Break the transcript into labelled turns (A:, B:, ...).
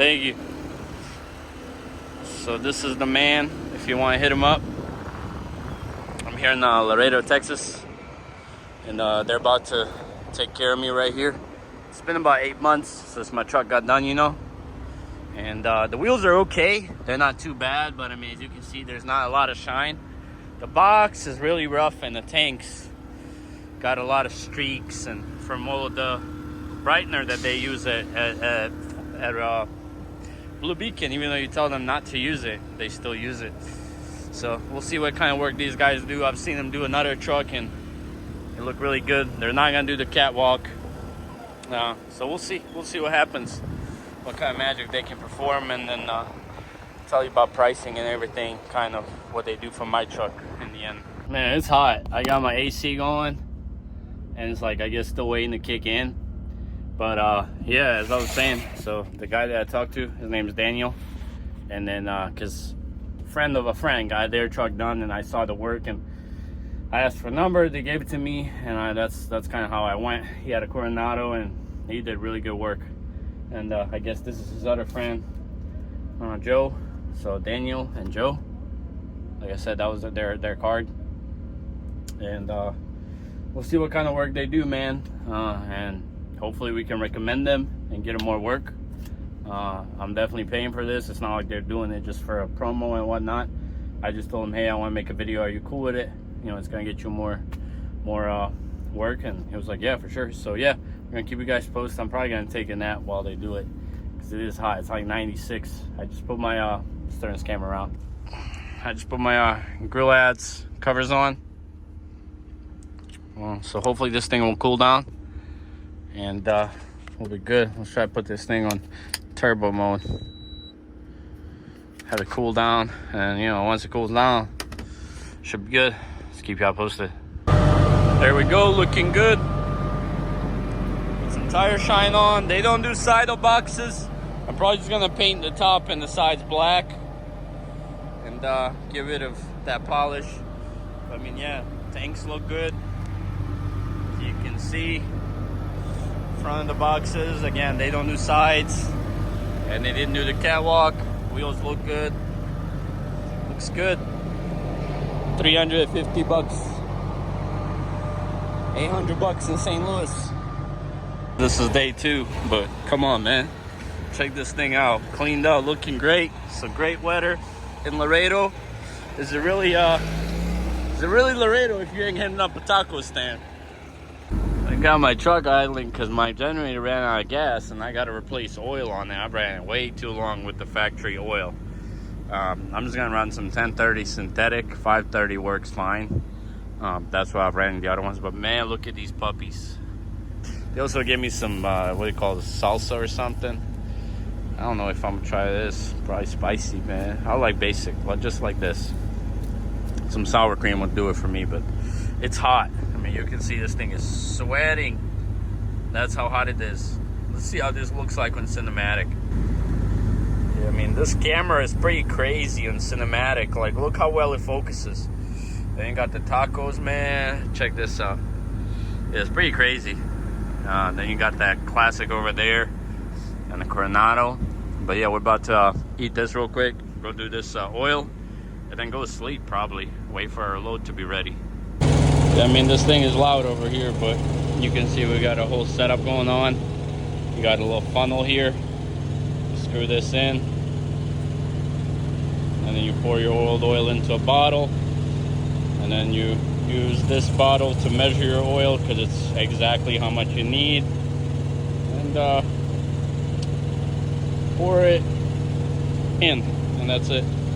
A: Thank you. So this is the man, if you want to hit him up. I'm here in Laredo, Texas, and they're about to take care of me right here. It's been about 8 months since my truck got done, you know. And the wheels are okay. They're not too bad, but I mean, as you can see, there's not a lot of shine. The box is really rough, and the tanks got a lot of streaks, and from all of the brightener that they use at Blue Beacon, even though you tell them not to use it, they still use it. So we'll see what kind of work these guys do. I've seen them do another truck, and it looked really good. They're not gonna do the catwalk. So we'll see what happens, what kind of magic they can perform, and then tell you about pricing and everything, kind of what they do for my truck in the end. Man, it's hot. I got my AC going, and it's like, I guess, still waiting to kick in. But yeah, as I was saying, so the guy that I talked to, his name is Daniel, and then because friend of a friend got their truck done, and I saw the work, and I asked for a number, they gave it to me, and that's kind of how I went. He had a Coronado, and he did really good work. And I guess this is his other friend, Joe. So Daniel and Joe, like I said, that was their card. And we'll see what kind of work they do, man. And hopefully we can recommend them and get them more work. I'm definitely paying for this. It's not like they're doing it just for a promo and whatnot. I just told them, hey, I want to make a video. Are you cool with it? You know, it's gonna get you more work. And he was like, yeah, for sure. So yeah, we're gonna keep you guys posted. I'm probably gonna take a nap while they do it, because it is hot. It's like 96. I just put my turn this camera around. I just put my grill ads covers on. So hopefully this thing will cool down, and we'll be good. Let's try to put this thing on turbo mode. Have it cool down, and you know, once it cools down, should be good. Let's keep y'all posted. There we go, looking good. Put some tire shine on. They don't do sidle boxes. I'm probably just gonna paint the top and the sides black, and get rid of that polish. I mean, yeah, tanks look good. As you can see, front of the boxes, again, they don't do sides, and they didn't do the catwalk. Wheels look good. Looks good. 350 bucks. 800 bucks in St. Louis. This is day 2, but come on, man. Check this thing out. Cleaned out, looking great. It's a great weather in Laredo. Is it really Laredo if you ain't heading up a taco stand? I got my truck idling because my generator ran out of gas, and I got to replace oil on it. I ran way too long with the factory oil. I'm just gonna run some 1030 synthetic. 530 works fine. That's why I've ran the other ones. But man, look at these puppies. They also gave me some what do you call it, salsa or something. I don't know if I'm gonna try this. Probably spicy, man. I like basic, just like this. Some sour cream would do it for me, but it's hot. I mean, you can see this thing is sweating. That's how hot it is. Let's see how this looks like on cinematic. Yeah, I mean, this camera is pretty crazy on cinematic. Like, look how well it focuses. Then you got the tacos, man. Check this out. Yeah, it's pretty crazy. Then you got that classic over there and the Coronado. But yeah, we're about to eat this real quick. Go do this oil, and then go to sleep probably. Wait for our load to be ready. I mean, this thing is loud over here, but you can see we got a whole setup going on. You got a little funnel here. Screw this in, and then you pour your oil into a bottle, and then you use this bottle to measure your oil, because it's exactly how much you need, and pour it in, and that's it.